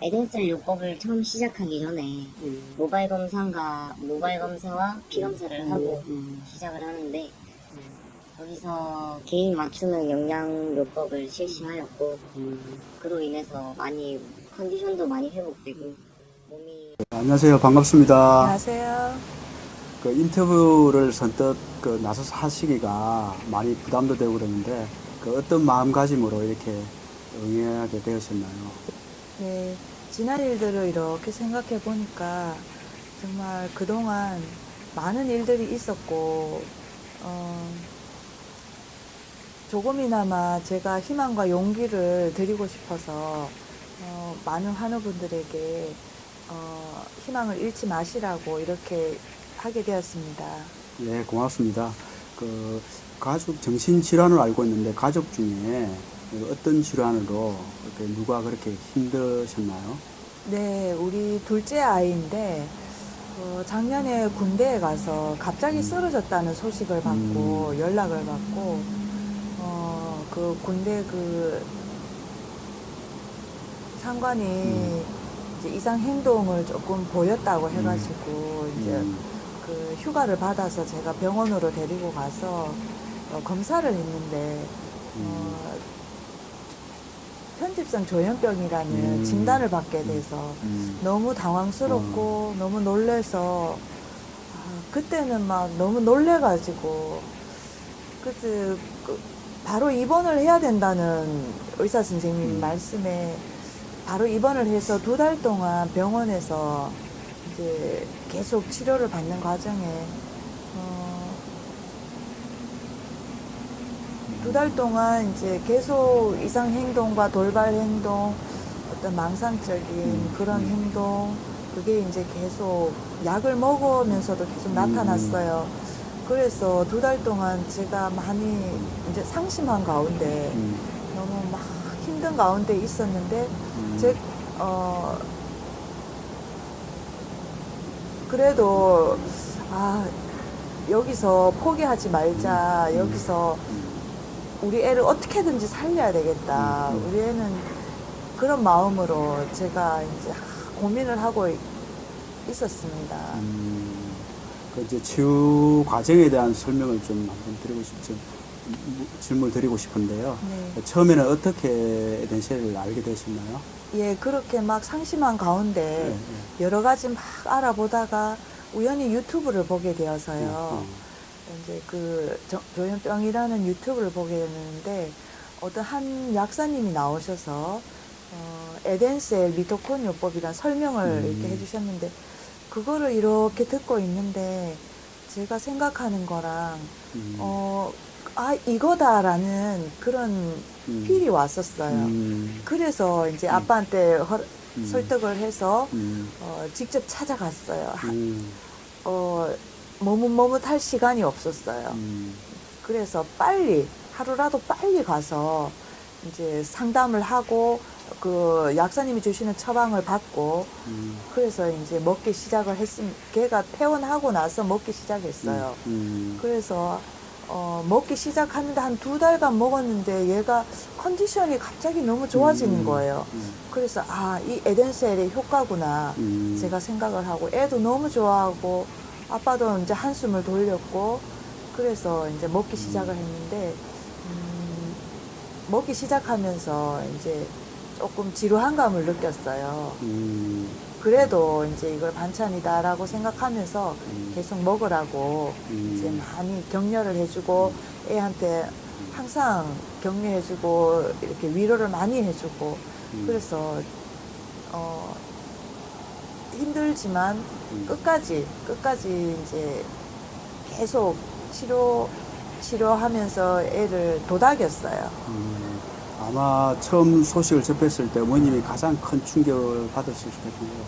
에덴셀 요법을 처음 시작하기 전에 모바일 검사와 피검사를 하고 시작을 하는데 거기서 개인 맞춤형 영양 요법을 실시하였고 그로 인해서 많이 컨디션도 많이 회복되고 몸이 안녕하세요. 반갑습니다. 안녕하세요. 그 인터뷰를 선뜻 나서서 하시기가 많이 부담도 되고 그러는데 어떤 마음가짐으로 이렇게 응하게 되었었나요? 네, 지난 일들을 이렇게 생각해 보니까 정말 그동안 많은 일들이 있었고, 조금이나마 제가 희망과 용기를 드리고 싶어서 많은 환우분들에게 희망을 잃지 마시라고 이렇게 하게 되었습니다. 예, 고맙습니다. 가족 정신질환을 알고 있는데 가족 중에 어떤 질환으로 이렇게 누가 그렇게 힘드셨나요? 네, 우리 둘째 아이인데 작년에 군대에 가서 갑자기 쓰러졌다는 소식을 받고 연락을 받고 그 군대 그 상관이 이제 이상 행동을 조금 보였다고 해가지고 이제 그 휴가를 받아서 제가 병원으로 데리고 가서 검사를 했는데 편집성 조현병이라는 진단을 받게 돼서 너무 당황스럽고 너무 놀래서 그때는 막 너무 놀래가지고 그때 바로 입원을 해야 된다는 의사 선생님 말씀에 바로 입원을 해서 2달 동안 병원에서 이제 계속 치료를 받는 과정에 2달 동안 이제 계속 이상 행동과 돌발 행동, 어떤 망상적인 그런 행동, 그게 이제 계속 약을 먹으면서도 계속 나타났어요. 그래서 2달 동안 제가 많이 이제 상심한 가운데 너무 막 힘든 가운데 있었는데 그래도 여기서 포기하지 말자. 여기서 우리 애를 어떻게든지 살려야 되겠다. 우리 애는 그런 마음으로 제가 이제 고민을 하고 있었습니다. 이제 치유 과정에 대한 설명을 좀 한번 질문을 드리고 싶은데요. 네. 처음에는 어떻게 에덴셀을 알게 되셨나요? 예, 그렇게 막 상심한 가운데 여러 가지 막 알아보다가 우연히 유튜브를 보게 되어서요. 이제 그 조현병이라는 유튜브를 보게 됐는데 어떤 한 약사님이 나오셔서 에덴셀 미토콘 요법이란 설명을 이렇게 해주셨는데 그거를 이렇게 듣고 있는데 제가 생각하는 거랑 이거다라는 그런 필이 왔었어요. 그래서 이제 아빠한테 설득을 해서 직접 찾아갔어요. 머뭇머뭇할 시간이 없었어요. 그래서 하루라도 빨리 가서 이제 상담을 하고 그 약사님이 주시는 처방을 받고 그래서 이제 먹기 시작을 걔가 퇴원하고 나서 먹기 시작했어요. 그래서 먹기 시작하는데 한 2달간 먹었는데 얘가 컨디션이 갑자기 너무 좋아지는 거예요. 그래서 이 에덴셀의 효과구나 제가 생각을 하고 애도 너무 좋아하고 아빠도 이제 한숨을 돌렸고 그래서 이제 먹기 시작을 했는데 먹기 시작하면서 이제 조금 지루한 감을 느꼈어요. 그래도 이제 이걸 반찬이다라고 생각하면서 계속 먹으라고 이제 많이 격려를 해주고 애한테 항상 격려해주고 이렇게 위로를 많이 해주고 그래서 힘들지만 끝까지 이제 계속 치료하면서 애를 도닥였어요. 아마 처음 소식을 접했을 때 어머님이 가장 큰 충격을 받으실 수 있겠네요.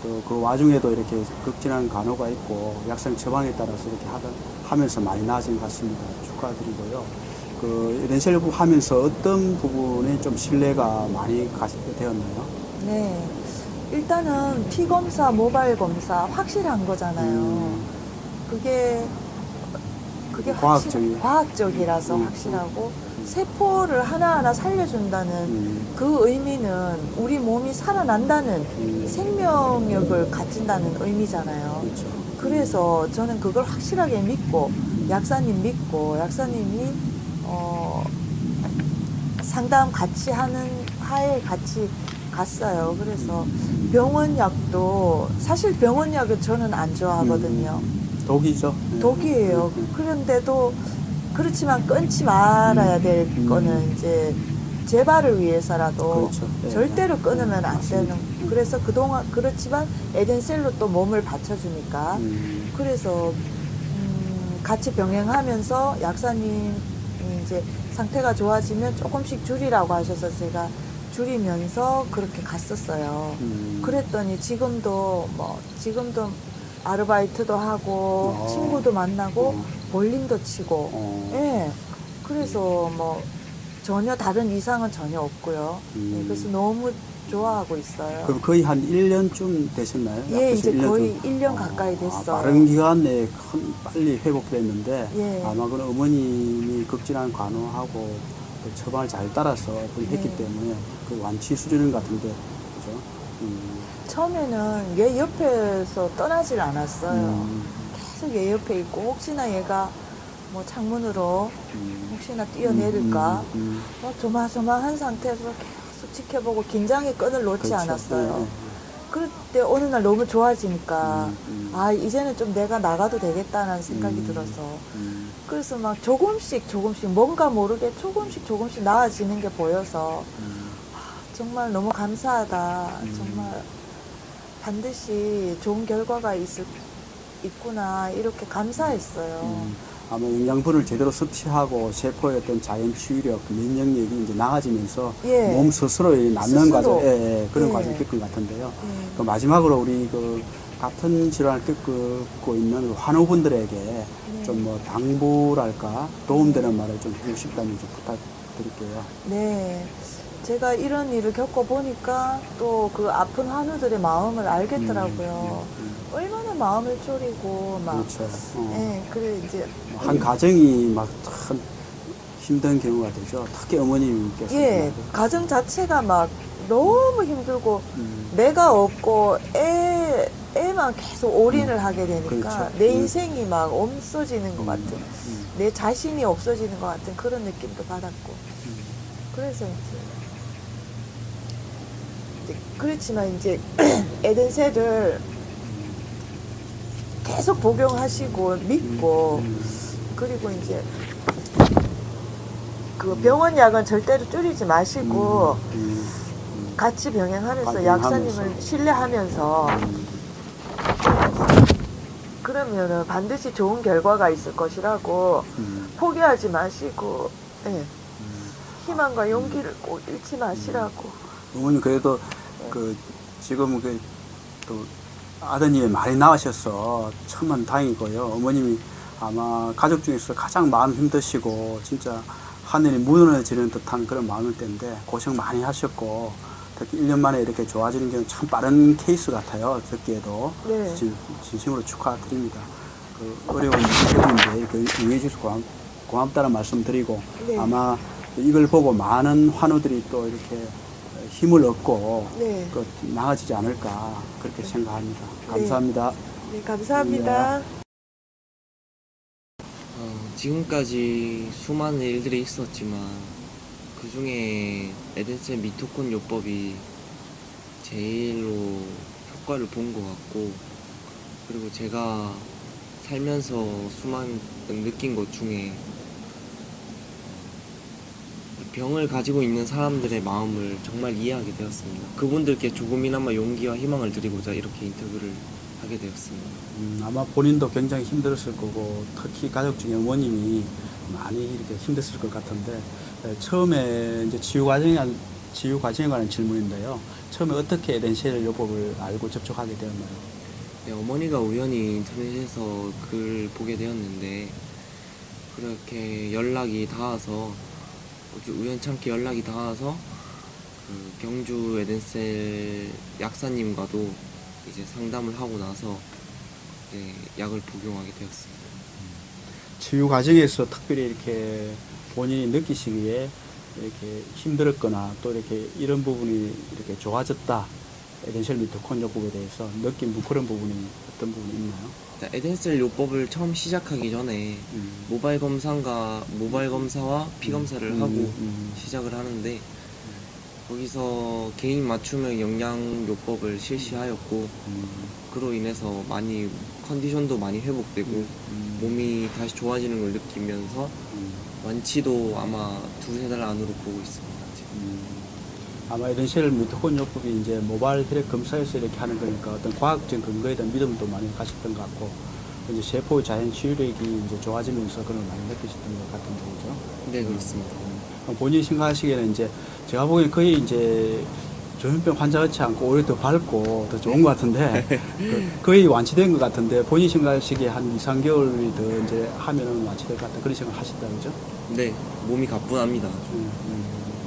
또 그 와중에도 이렇게 극진한 간호가 있고 약상 처방에 따라서 이렇게 하면서 많이 나아진 것 같습니다. 축하드리고요. 에덴셀 하면서 어떤 부분에 좀 신뢰가 많이 되었나요? 네. 일단은 피검사, 모바일 검사 확실한 거잖아요. 그게 과학적이. 과학적이라서 확실하고 세포를 하나하나 살려준다는 그 의미는 우리 몸이 살아난다는 생명력을 가진다는 의미잖아요. 그렇죠. 그래서 저는 그걸 확실하게 믿고 약사님 믿고 약사님이 상담 같이 하는 하에 같이 갔어요. 그래서 병원약도 사실 병원약은 저는 안 좋아하거든요. 독이죠. 네. 독이에요. 그런데도 그렇지만 끊지 말아야 될 거는 이제 재발을 위해서라도 그렇죠. 네. 절대로 끊으면 안 맞습니다. 되는. 그래서 그동안 그렇지만 에덴셀로 또 몸을 받쳐주니까 그래서 같이 병행하면서 약사님이 이제 상태가 좋아지면 조금씩 줄이라고 하셔서 제가 줄이면서 그렇게 갔었어요. 그랬더니 지금도 아르바이트도 하고 친구도 만나고 볼링도 치고 예. 그래서 뭐 전혀 다른 이상은 전혀 없고요. 예, 그래서 너무 좋아하고 있어요. 그럼 거의 한 1년쯤 되셨나요? 예, 약속이 이제 1년 거의 좀. 1년 가까이 됐어요. 빠른 기간 내에 빨리 회복됐는데 예. 아마 그런 어머님이 극진한 간호하고 또 처방을 잘 따라서 했기 네. 때문에 그 완치 수준인 것 같은데 그죠? 처음에는 얘 옆에서 떠나질 않았어요. 계속 얘 옆에 있고 혹시나 얘가 뭐 창문으로 혹시나 뛰어내릴까 조마조마한 상태에서 계속 지켜보고 긴장의 끈을 놓지 그렇죠. 않았어요. 네. 그럴 때 어느 날 너무 좋아지니까 아 이제는 좀 내가 나가도 되겠다는 생각이 들어서 그래서 막 조금씩 뭔가 모르게 조금씩 나아지는 게 보여서 정말 너무 감사하다. 정말 반드시 좋은 결과가 있구나 이렇게 감사했어요. 아마 영양분을 제대로 섭취하고 세포의 어떤 자연 치유력, 면역력이 이제 나아지면서 예. 몸 스스로 낫는 스스로. 과정, 그런 예. 과정을 겪은 것 같은데요. 예. 그 마지막으로 우리 그 같은 질환을 겪고 있는 환우분들에게 좀 뭐 당부랄까 도움되는 말을 좀 해주고 싶다면 좀 부탁드릴게요. 네. 제가 이런 일을 겪어보니까 또 그 아픈 환우들의 마음을 알겠더라고요. 얼마나 마음을 졸이고 막. 그렇죠. 예, 그래 이제. 한 가정이 막 참 힘든 경우가 되죠. 특히 어머님께서. 예, 가정 자체가 막 너무 힘들고 내가 없고 애만 계속 올인을 하게 되니까 그렇죠. 내 인생이 막 없어지는 것 같은 내 자신이 없어지는 것 같은 그런 느낌도 받았고 그래서 이제 그렇지만 이제 에덴셀을 계속 복용하시고 믿고 그리고 이제 그 병원 약은 절대로 줄이지 마시고 같이 병행하면서 병행하면서. 약사님을 신뢰하면서 그러면은 반드시 좋은 결과가 있을 것이라고 포기하지 마시고 예. 희망과 용기를 꼭 잃지 마시라고. 어머님 그래도 그 지금 그 또 아드님이 많이 나으셔서 천만 다행이고요. 어머님이 아마 가족 중에서 가장 마음 힘드시고 진짜 하늘이 무너지는 듯한 그런 마음일 텐데 고생 많이 하셨고 특히 1년 만에 이렇게 좋아지는 게 참 빠른 케이스 같아요. 듣기에도. 네. 진심으로 축하드립니다. 그 어려운 시기인데 이렇게 응해 주셔서 고맙다는 말씀 드리고 네. 아마 이걸 보고 많은 환우들이 또 이렇게 힘을 얻고 네. 나아지지 않을까 그렇게 생각합니다. 감사합니다. 네, 감사합니다. 지금까지 수많은 일들이 있었지만 그 중에 에덴셀 미토콘 요법이 제일로 효과를 본 것 같고 그리고 제가 살면서 수많은 느낀 것 중에 병을 가지고 있는 사람들의 마음을 정말 이해하게 되었습니다. 그분들께 조금이나마 용기와 희망을 드리고자 이렇게 인터뷰를 하게 되었습니다. 아마 본인도 굉장히 힘들었을 거고 특히 가족 중에 어머님이 많이 이렇게 힘들었을 것 같은데 처음에 이제 치유 과정에 관한 질문인데요. 처음에 어떻게 에덴셀 요법을 알고 접촉하게 되었나요? 네, 어머니가 우연히 인터넷에서 글을 보게 되었는데 그렇게 연락이 닿아서 우연찮게 연락이 닿아서 그 경주 에덴셀 약사님과도 이제 상담을 하고 나서 약을 복용하게 되었습니다. 치유 과정에서 특별히 이렇게 본인이 느끼시기에 이렇게 힘들었거나 또 이렇게 이런 부분이 이렇게 좋아졌다. 에덴셀 미토콘 요법에 대해서 느낀 그런 부분이 어떤 부분이 있나요? 에덴셀 요법을 처음 시작하기 전에 모바일 검사와 피 검사를 하고 시작을 하는데 거기서 개인 맞춤형 영양 요법을 실시하였고 그로 인해서 많이 컨디션도 많이 회복되고 몸이 다시 좋아지는 걸 느끼면서 완치도 아마 2-3달 안으로 보고 있습니다. 지금. 아마 에덴셀 미토콘 요법이 이제 모바일 혈액 검사에서 이렇게 하는 거니까 어떤 과학적 근거에 대한 믿음도 많이 가셨던 것 같고 이제 세포의 자연 치유력이 이제 좋아지면서 그런 걸 많이 느끼셨던 것 같은데 그죠? 네, 그렇습니다. 본인이 생각하시기에는 이제 제가 보기엔 거의 이제 조현병 환자 같지 않고 오히려 더 밝고 더 좋은 것 같은데 거의 완치된 것 같은데 본인이 생각하시기에 한 2-3개월이 더 이제 하면은 완치될 것 같다 그런 생각 하셨다 그죠? 네, 몸이 가뿐합니다.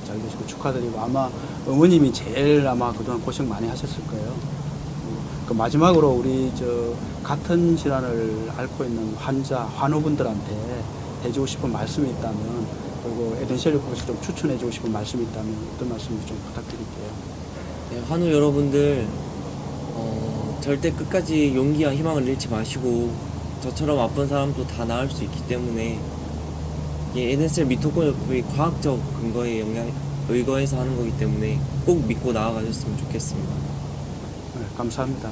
잘 되시고 축하드리고 아마 어머님이 제일 아마 그동안 고생 많이 하셨을 거예요. 그 마지막으로 우리 저 같은 질환을 앓고 있는 환우분들한테 해주고 싶은 말씀이 있다면 그리고 에덴셀 요법에서 좀 추천해주고 싶은 말씀이 있다면 어떤 말씀 좀 부탁드릴게요. 네, 환우 여러분들 절대 끝까지 용기와 희망을 잃지 마시고 저처럼 아픈 사람도 다 나을 수 있기 때문에 에덴셀 미토콘 요법이 과학적 근거에 의거해서 하는 거기 때문에 꼭 믿고 나아가셨으면 좋겠습니다. 네, 감사합니다.